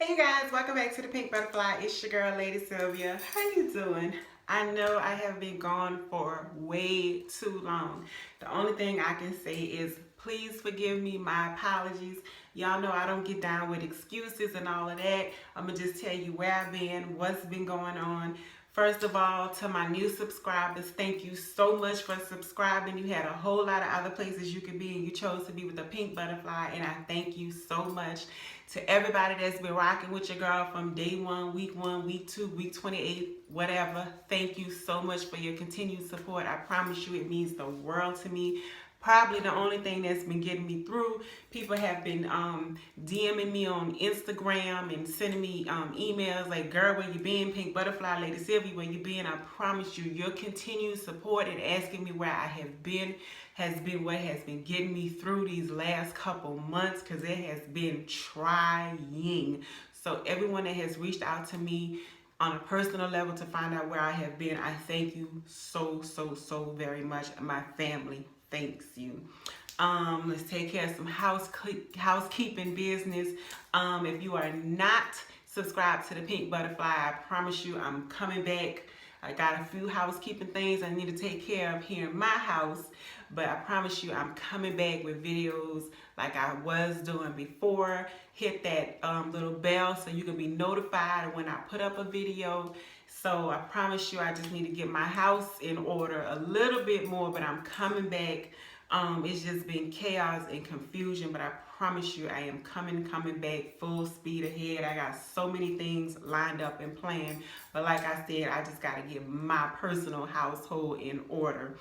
Hey guys, welcome back to the Pink Butterfly. It's your girl, Lady Sylvia. How you doing? I know I have been gone for way too long. The only thing I can say is please forgive me, my apologies. Y'all know I don't get down with excuses and all of that. I'm going to just tell you where I've been, what's been going on. First of all, to my new subscribers, thank you so much for subscribing. You had a whole lot of other places you could be and you chose to be with the Pink Butterfly, and I thank you so much. To everybody that's been rocking with your girl from day one, week 2, week 28, whatever, thank you so much for your continued support. I promise you it means the world to me. Probably the only thing that's been getting me through. People have been DMing me on Instagram and sending me emails like, girl, where you been? Pink Butterfly Lady Sylvia, where you been? I promise you, your continued support and asking me where I have been has been what has been getting me through these last couple months, because it has been trying. So everyone that has reached out to me on a personal level to find out where I have been, I thank you so very much. My family thanks you. Let's take care of some housekeeping business. If you are not subscribed to the Pink Butterfly, I promise you I'm coming back. I got a few housekeeping things I need to take care of here in my house, but I promise you I'm coming back with videos like I was doing before. Hit that little bell so you can be notified when I put up a video. So I promise you I just need to get my house in order a little bit more, but I'm coming back. It's just been chaos and confusion, but I promise you I am coming back full speed ahead. I got so many things lined up and planned, but like I said, I just got to get my personal household in order.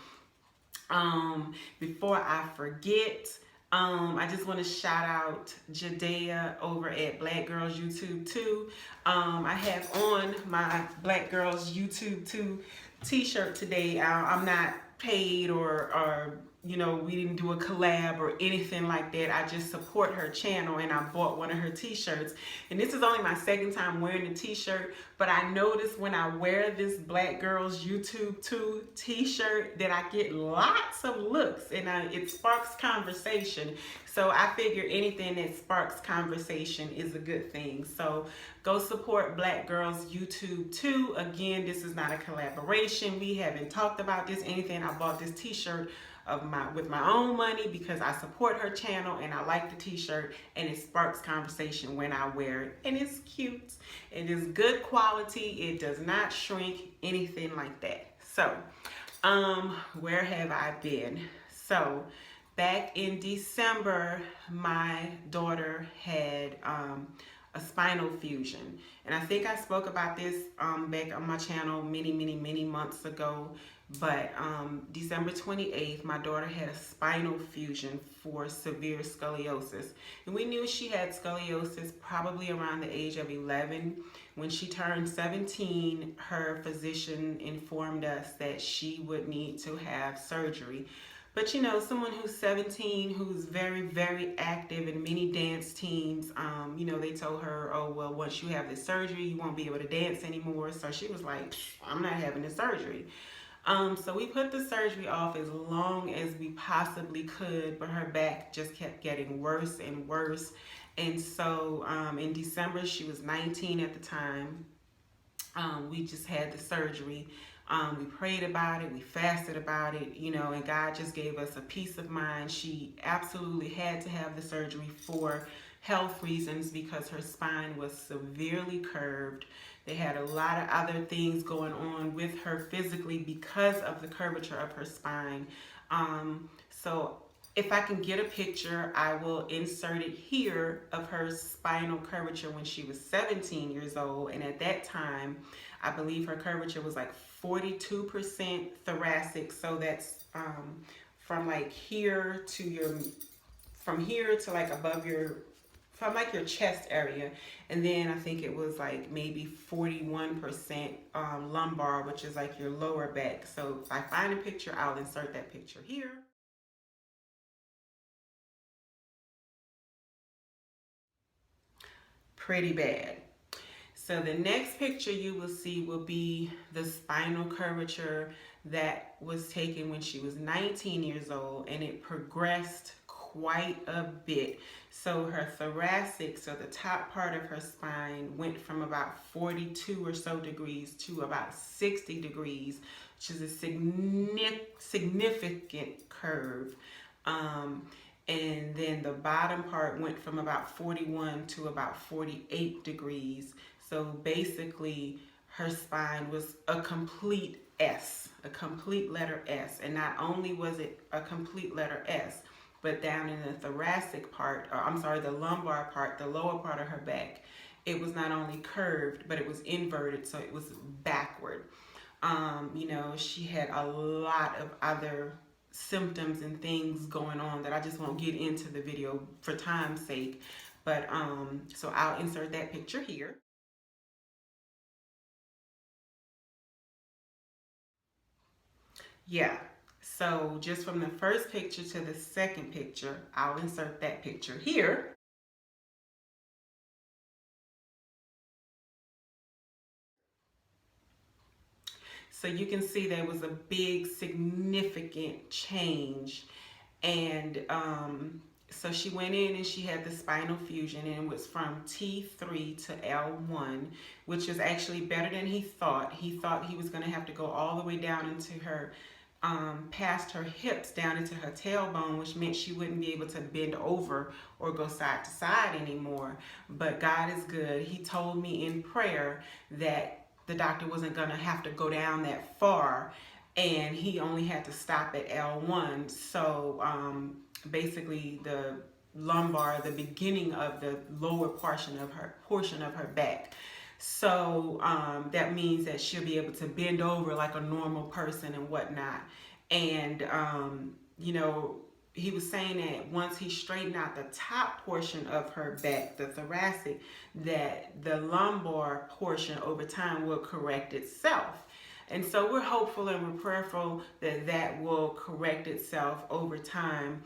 Before I forget, I just want to shout out Jadea over at Black Girls YouTube 2. I have on my Black Girls YouTube 2 t-shirt today. I'm not paid or you know, we didn't do a collab or anything like that. I just support her channel and I bought one of her t-shirts. And this is only my second time wearing the t-shirt, but I notice when I wear this Black Girls YouTube 2 t-shirt that I get lots of looks and it sparks conversation. So I figure anything that sparks conversation is a good thing. So go support Black Girls YouTube 2. Again, this is not a collaboration. We haven't talked about this, anything. I bought this t-shirt with my own money because I support her channel and I like the t-shirt and it sparks conversation when I wear it, and it's cute. It is good quality. It does not shrink, anything like that. So where have I been? So back in December, my daughter had a spinal fusion, and I think I spoke about this back on my channel many months ago. But December 28th, my daughter had a spinal fusion for severe scoliosis. And we knew she had scoliosis probably around the age of 11. When she turned 17, her physician informed us that she would need to have surgery. But you know, someone who's 17, who's very active in many dance teams, you know, they told her, oh, well, once you have this surgery, you won't be able to dance anymore. So she was like, I'm not having this surgery. So we put the surgery off as long as we possibly could, but her back just kept getting worse and worse. And so in December, she was 19 at the time. We just had the surgery. We prayed about it, we fasted about it, you know, and God just gave us a peace of mind. She absolutely had to have the surgery for health reasons because her spine was severely curved. They had a lot of other things going on with her physically because of the curvature of her spine. So if I can get a picture, I will insert it here of her spinal curvature when she was 17 years old. And at that time, I believe her curvature was like 42% thoracic. So that's from like here to your, from here to like above your, from like your chest area. And then I think it was like maybe 41% lumbar, which is like your lower back. So if I find a picture, I'll insert that picture here. Pretty bad. So the next picture you will see will be the spinal curvature that was taken when she was 19 years old, and it progressed quite a bit. So her thoracic, so the top part of her spine, went from about 42 or so degrees to about 60 degrees, which is a significant curve. And then the bottom part went from about 41 to about 48 degrees. So basically, her spine was a complete S, a complete letter S. And not only was it a complete letter S, but down in the thoracic part, or I'm sorry, the lumbar part, the lower part of her back, it was not only curved, but it was inverted, so it was backward. You know, she had a lot of other symptoms and things going on that I just won't get into the video for time's sake. But so I'll insert that picture here. Yeah, so just from the first picture to the second picture, I'll insert that picture here. So you can see there was a big significant change. And so she went in and she had the spinal fusion, and it was from T3 to L1, which is actually better than he thought. He thought he was going to have to go all the way down into her, past her hips, down into her tailbone, which meant she wouldn't be able to bend over or go side to side anymore. But God is good. He told me in prayer that the doctor wasn't going to have to go down that far, and he only had to stop at L1. So basically the lumbar, the beginning of the lower portion of her back. So that means that she'll be able to bend over like a normal person and whatnot. And you know, he was saying that once he straightened out the top portion of her back, the thoracic, that the lumbar portion over time will correct itself. And so we're hopeful and we're prayerful that that will correct itself over time.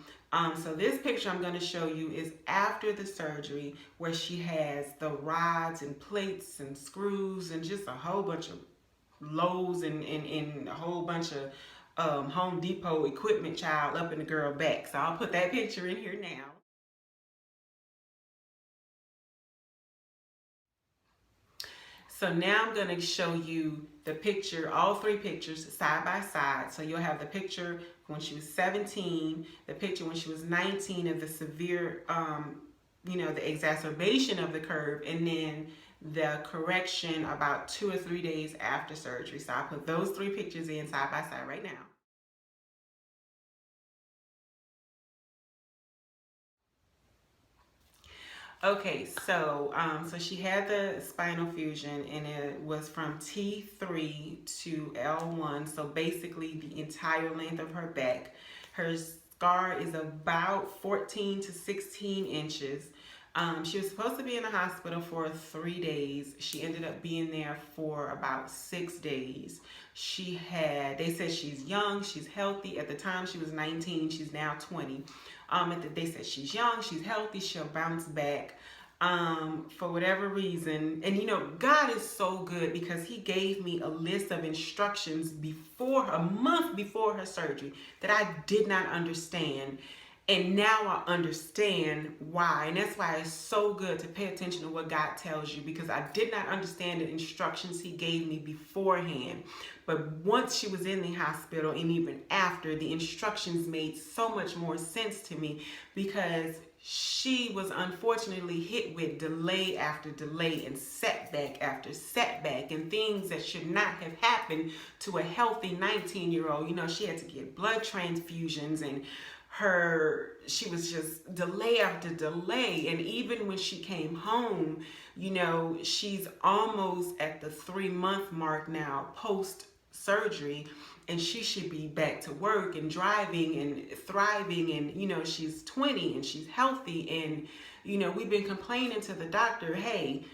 So this picture I'm going to show you is after the surgery, where she has the rods and plates and screws and just a whole bunch of Lowe's and a whole bunch of Home Depot equipment, child, up in the girl back. So I'll put that picture in here now. So now I'm going to show you the picture, all three pictures side by side. So you'll have the picture when she was 17, the picture when she was 19 of the severe, you know, the exacerbation of the curve, and then the correction about 2 or 3 days after surgery. So I'll put those three pictures in side by side right now. Okay, so so she had the spinal fusion, and it was from T3 to L1. So basically the entire length of her back. Her scar is about 14 to 16 inches. She was supposed to be in the hospital for 3 days. She ended up being there for about 6 days. They said she's young, she's healthy. At the time she was 19, she's now 20. They said she's young, she's healthy, she'll bounce back. For whatever reason, and you know, God is so good, because he gave me a list of instructions a month before her surgery, that I did not understand. And now I understand why. And that's why it's so good to pay attention to what God tells you, because I did not understand the instructions he gave me beforehand. But once she was in the hospital, and even after, the instructions made so much more sense to me, because she was unfortunately hit with delay after delay and setback after setback, and things that should not have happened to a healthy 19-year-old. You know, she had to get blood transfusions, and she was just delay after delay. And even when she came home, you know, she's almost at the 3-month mark now post surgery, and she should be back to work and driving and thriving. And you know, she's 20 and she's healthy, and you know, we've been complaining to the doctor, hey,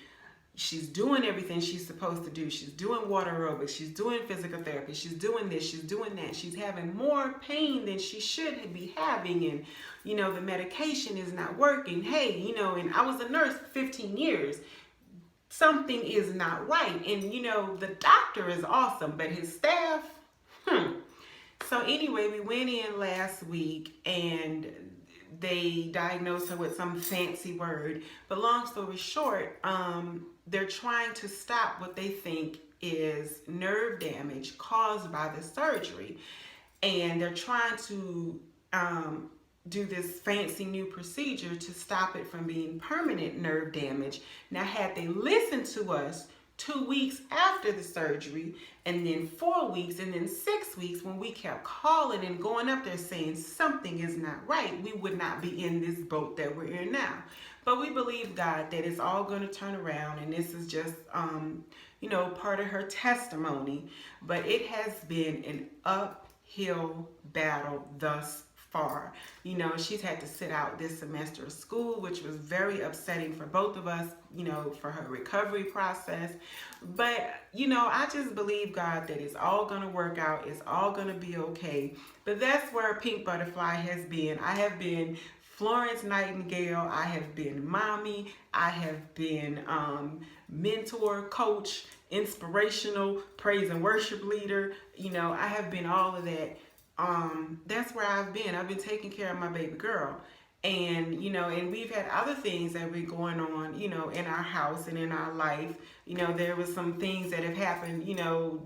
she's doing everything she's supposed to do. She's doing water aerobics, she's doing physical therapy, she's doing this, she's doing that. She's having more pain than she should be having, and you know, the medication is not working. Hey, you know, and I was a nurse for 15 years. Something is not right. And you know, the doctor is awesome, but his staff, So anyway, we went in last week, and they diagnosed her with some fancy word. But long story short, they're trying to stop what they think is nerve damage caused by the surgery. And they're trying to do this fancy new procedure to stop it from being permanent nerve damage. Now, had they listened to us 2 weeks after the surgery, and then 4 weeks, and then 6 weeks, when we kept calling and going up there saying something is not right, we would not be in this boat that we're in now. But we believe, God, that it's all going to turn around, and this is just, part of her testimony. But it has been an uphill battle thus far. She's had to sit out this semester of school, which was very upsetting for both of us, for her recovery process. But, I just believe, God, that it's all going to work out. It's all going to be okay. But that's where Pink Butterfly has been. I have been Florence Nightingale. I have been mommy. I have been mentor, coach, inspirational, praise and worship leader. I have been all of that. That's where I've been. I've been taking care of my baby girl. And, and we've had other things that have been going on, in our house and in our life. There was some things that have happened,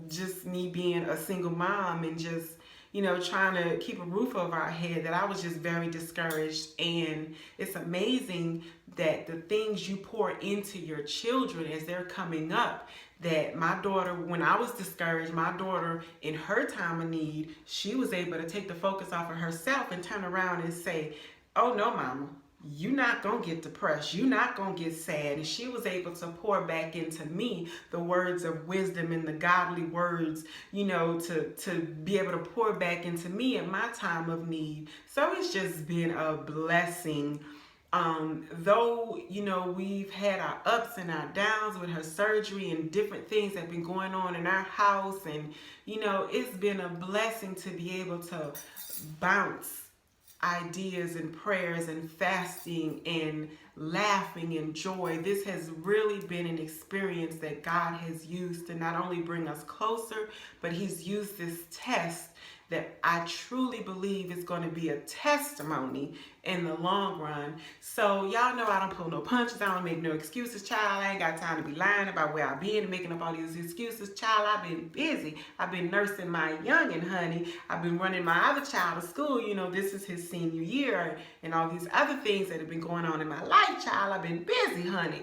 just me being a single mom and just, trying to keep a roof over our head, that I was just very discouraged. And it's amazing that the things you pour into your children as they're coming up, that my daughter, when I was discouraged, my daughter in her time of need, she was able to take the focus off of herself and turn around and say, oh no, mama, you're not going to get depressed. You're not going to get sad. And she was able to pour back into me the words of wisdom and the godly words, to be able to pour back into me in my time of need. So it's just been a blessing. Though, we've had our ups and our downs with her surgery and different things that have been going on in our house. And, it's been a blessing to be able to bounce ideas and prayers and fasting and laughing and joy. This has really been an experience that God has used to not only bring us closer, but he's used this test that I truly believe is going to be a testimony in the long run. So y'all know I don't pull no punches. I don't make no excuses, child. I ain't got time to be lying about where I've been and making up all these excuses, child. I've been busy. I've been nursing my youngin', honey. I've been running my other child to school. This is his senior year and all these other things that have been going on in my life, child. I've been busy, honey.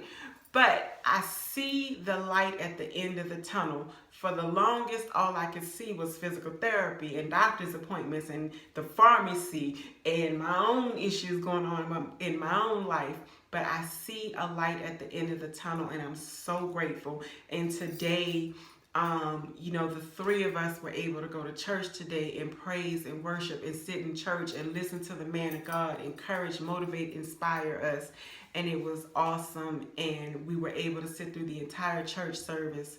But I see the light at the end of the tunnel. For the longest, all I could see was physical therapy and doctor's appointments and the pharmacy and my own issues going on in my own life. But I see a light at the end of the tunnel, and I'm so grateful. And today, the three of us were able to go to church today and praise and worship and sit in church and listen to the man of God, encourage, motivate, inspire us. And it was awesome. And we were able to sit through the entire church service,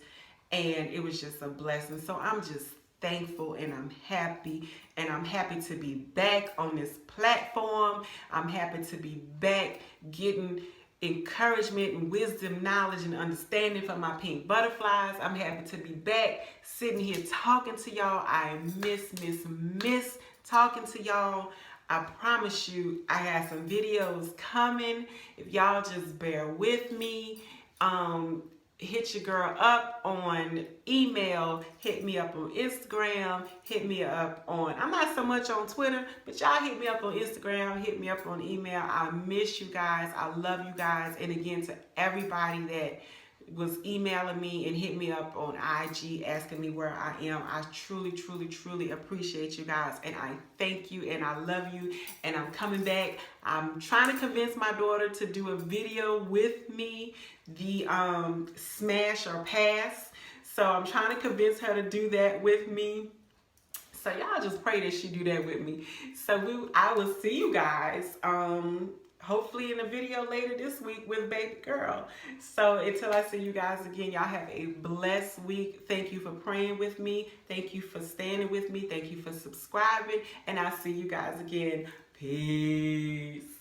and it was just a blessing. So I'm just thankful, and I'm happy. And I'm happy to be back on this platform. I'm happy to be back getting encouragement and wisdom, knowledge, and understanding for my pink butterflies. I'm happy to be back sitting here talking to y'all. I miss talking to y'all. I promise you, I have some videos coming. If y'all just bear with me, hit your girl up on email, hit me up on Instagram, hit me up on, I'm not so much on Twitter, but y'all hit me up on Instagram, hit me up on email. I miss you guys. I love you guys. And again, to everybody that was emailing me and hit me up on IG asking me where I am, I truly appreciate you guys, and I thank you, and I love you, and I'm coming back. I'm trying to convince my daughter to do a video with me, the smash or pass. So I'm trying to convince her to do that with me. So y'all just pray that she do that with me. So I will see you guys hopefully in a video later this week with baby girl. So until I see you guys again, y'all have a blessed week. Thank you for praying with me. Thank you for standing with me. Thank you for subscribing. And I'll see you guys again. Peace.